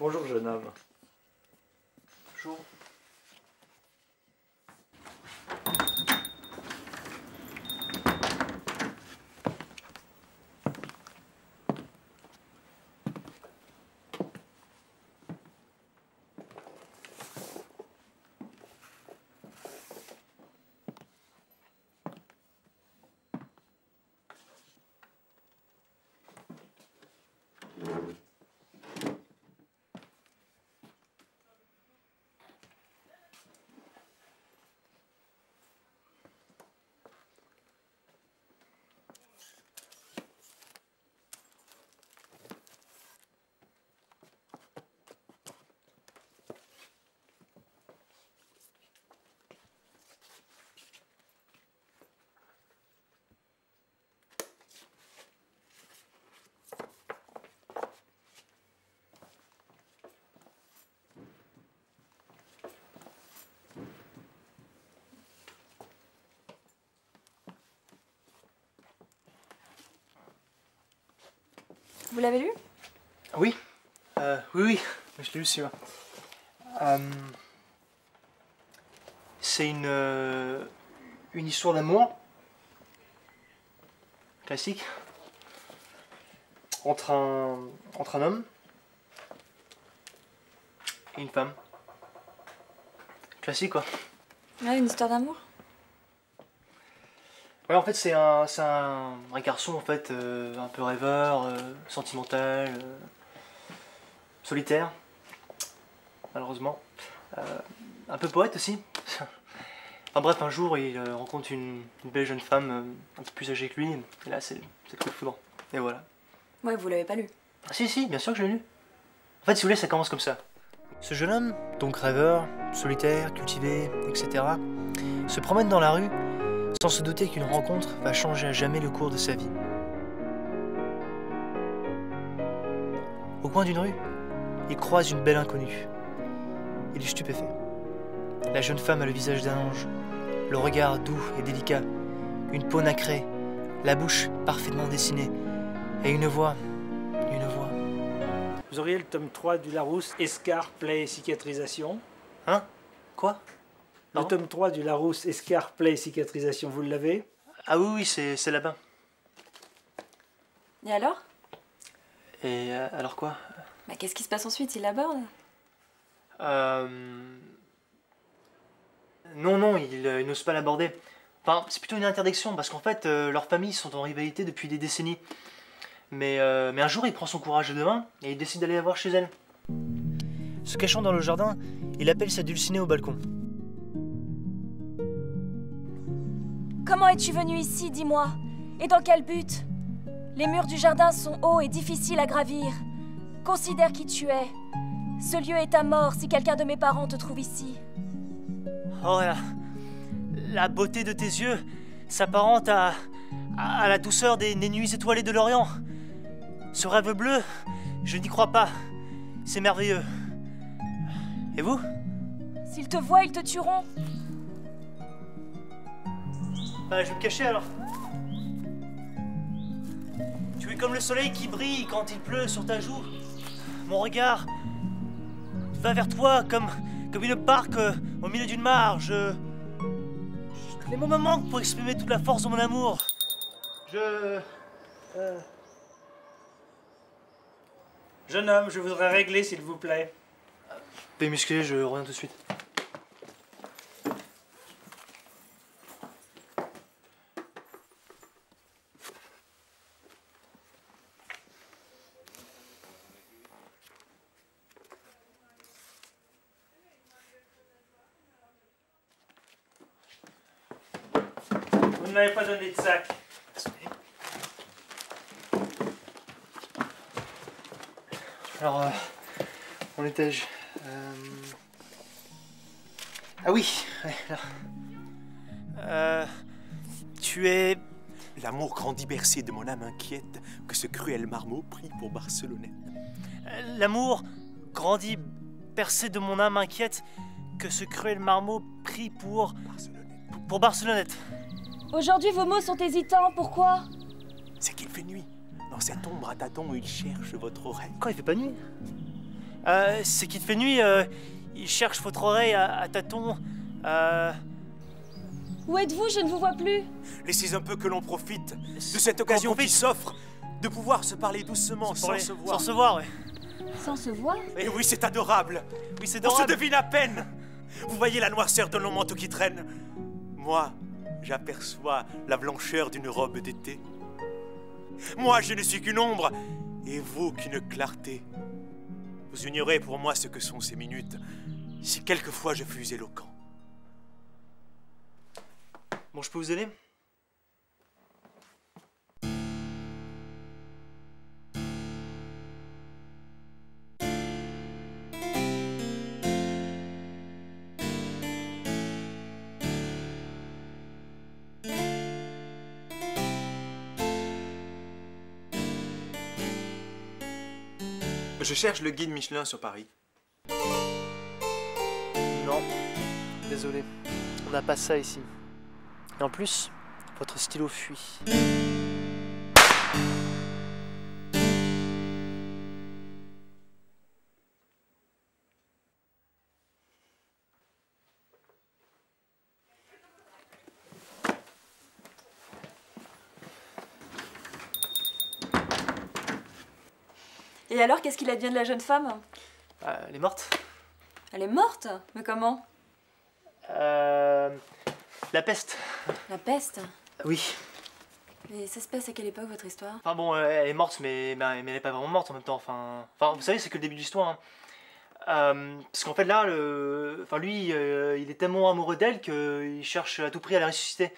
Bonjour jeune homme. Bonjour. Vous l'avez lu? Oui, oui, je l'ai lu celui-là. C'est une histoire d'amour classique entre un homme et une femme. Classique quoi. Ouais, une histoire d'amour. Ouais, en fait c'est un garçon en fait un peu rêveur, sentimental, solitaire, malheureusement. Un peu poète aussi. Enfin bref, un jour il rencontre une belle jeune femme un peu plus âgée que lui, et là c'est le coup de foudre. Et voilà. Ouais, vous l'avez pas lu. Ah si, bien sûr que je l'ai lu. En fait, si vous voulez, ça commence comme ça. Ce jeune homme, donc rêveur, solitaire, cultivé, etc., se promène dans la rue sans se douter qu'une rencontre va changer à jamais le cours de sa vie. Au coin d'une rue, il croise une belle inconnue. Il est stupéfait. La jeune femme a le visage d'un ange, le regard doux et délicat, une peau nacrée, la bouche parfaitement dessinée, et une voix. Vous auriez le tome 3 du Larousse, Escar, Play, Cicatrisation. Hein? Quoi? Le Non. tome 3 du Larousse, Escar, Play, Cicatrisation, vous l'avez? Ah oui, c'est là-bas. Et alors? Et alors quoi? Bah, qu'est-ce qui se passe ensuite? Il l'aborde? Non, il n'ose pas l'aborder. Enfin, c'est plutôt une interdiction, parce qu'en fait, leurs familles sont en rivalité depuis des décennies. Mais un jour, il prend son courage à deux mains et il décide d'aller la voir chez elle. Se cachant dans le jardin, il appelle sa dulcinée au balcon. Comment es-tu venu ici, dis-moi? Et dans quel but? Les murs du jardin sont hauts et difficiles à gravir. Considère qui tu es. Ce lieu est ta mort si quelqu'un de mes parents te trouve ici. Oh la beauté de tes yeux s'apparente à la douceur des nuits étoilées de l'Orient. Ce rêve bleu, je n'y crois pas. C'est merveilleux. Et vous? S'ils te voient, ils te tueront. Bah, je vais me cacher alors. Tu es comme le soleil qui brille quand il pleut sur ta joue. Mon regard va vers toi comme une barque au milieu d'une mare. Les mots me manquent pour exprimer toute la force de mon amour. Jeune homme, je voudrais régler, s'il vous plaît. Veuillez m'excuser, je reviens tout de suite. Vous ne m'avez pas donné de sac. Alors, on était-je Ah oui, ouais, là. Tu es... L'amour grandit bercé de mon âme inquiète que ce cruel marmot prit pour Barcelonnette. L'amour grandit percé de mon âme inquiète que ce cruel marmot prit pour Barcelonnette. Aujourd'hui, vos mots sont hésitants. Pourquoi? C'est qu'il fait nuit. Dans cette ombre à tâtons, il cherche votre oreille. Quand il fait pas nuit? C'est qu'il te fait nuit, il cherche votre oreille à tâtons. Où êtes-vous? Je ne vous vois plus. Laissez un peu que l'on profite de cette occasion qui s'offre de pouvoir se parler doucement sans se voir. Sans se voir, ouais. Sans se voir? Et oui, c'est adorable. Oui, c'est On se adorable. devine à peine. Vous voyez la noirceur de nos manteaux qui traînent. Moi, j'aperçois la blancheur d'une robe d'été. Moi, je ne suis qu'une ombre, et vous qu'une clarté. Vous ignorez pour moi ce que sont ces minutes, si quelquefois je fus éloquent. Bon, je peux vous aider? Je cherche le guide Michelin sur Paris. Non, désolé. On n'a pas ça ici. Et en plus, votre stylo fuit. Et alors, qu'est-ce qu'il advient de la jeune femme? Elle est morte? Elle est morte? Mais comment? La peste. La peste? Oui. Mais ça se passe à quelle époque, votre histoire? Enfin bon, elle est morte, mais elle n'est pas vraiment morte en même temps. Enfin vous savez, c'est que le début de l'histoire. Hein. Parce qu'en fait là, lui, il est tellement amoureux d'elle qu'il cherche à tout prix à la ressusciter.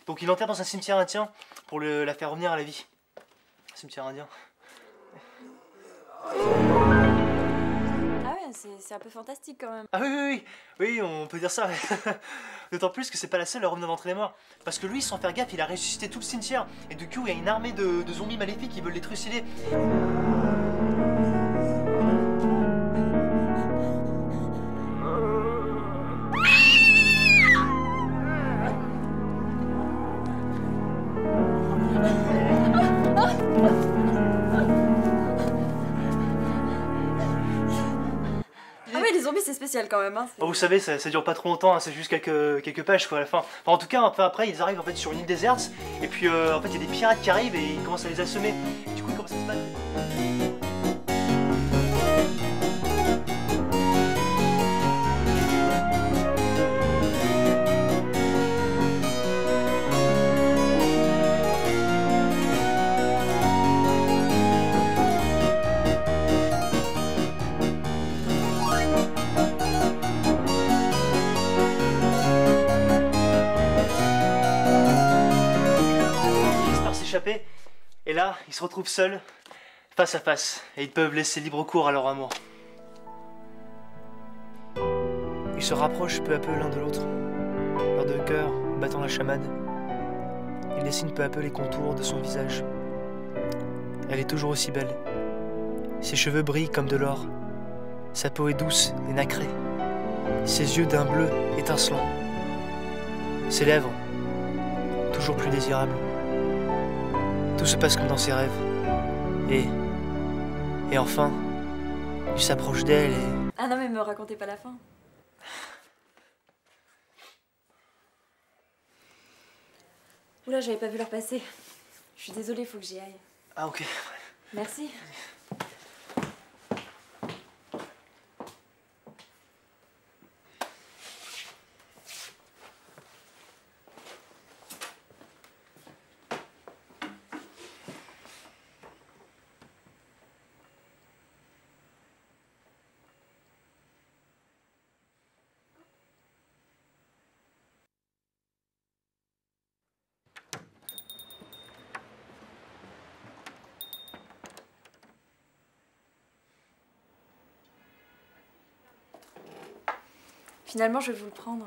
Donc il l'enterre dans un cimetière indien pour la faire revenir à la vie. Cimetière indien. Ah ouais, c'est un peu fantastique quand même. Ah oui, on peut dire ça. D'autant plus que c'est pas la seule à revenir d'entre les morts. Parce que lui, sans faire gaffe, il a ressuscité tout le cimetière. Et du coup, il y a une armée de zombies maléfiques qui veulent les trucider. Les zombies c'est spécial quand même. Hein, oh, vous savez, ça dure pas trop longtemps, hein, c'est juste quelques pages quoi à la fin. Enfin, en tout cas, après ils arrivent en fait sur une île déserte, et puis en fait il y a des pirates qui arrivent et ils commencent à les assommer. Et du coup, ils commencent à se battre. Et là, ils se retrouvent seuls, face à face, et ils peuvent laisser libre cours à leur amour. Ils se rapprochent peu à peu l'un de l'autre, leurs deux cœurs battant la chamade. Ils dessinent peu à peu les contours de son visage. Elle est toujours aussi belle. Ses cheveux brillent comme de l'or. Sa peau est douce et nacrée. Ses yeux d'un bleu étincelant. Ses lèvres, toujours plus désirables. Tout se passe comme dans ses rêves. Et enfin, il s'approche d'elle et... Ah non mais me racontez pas la fin. Oula, j'avais pas vu leur passer. Je suis désolée, faut que j'y aille. Ah ok. Merci. Finalement, je vais vous le prendre.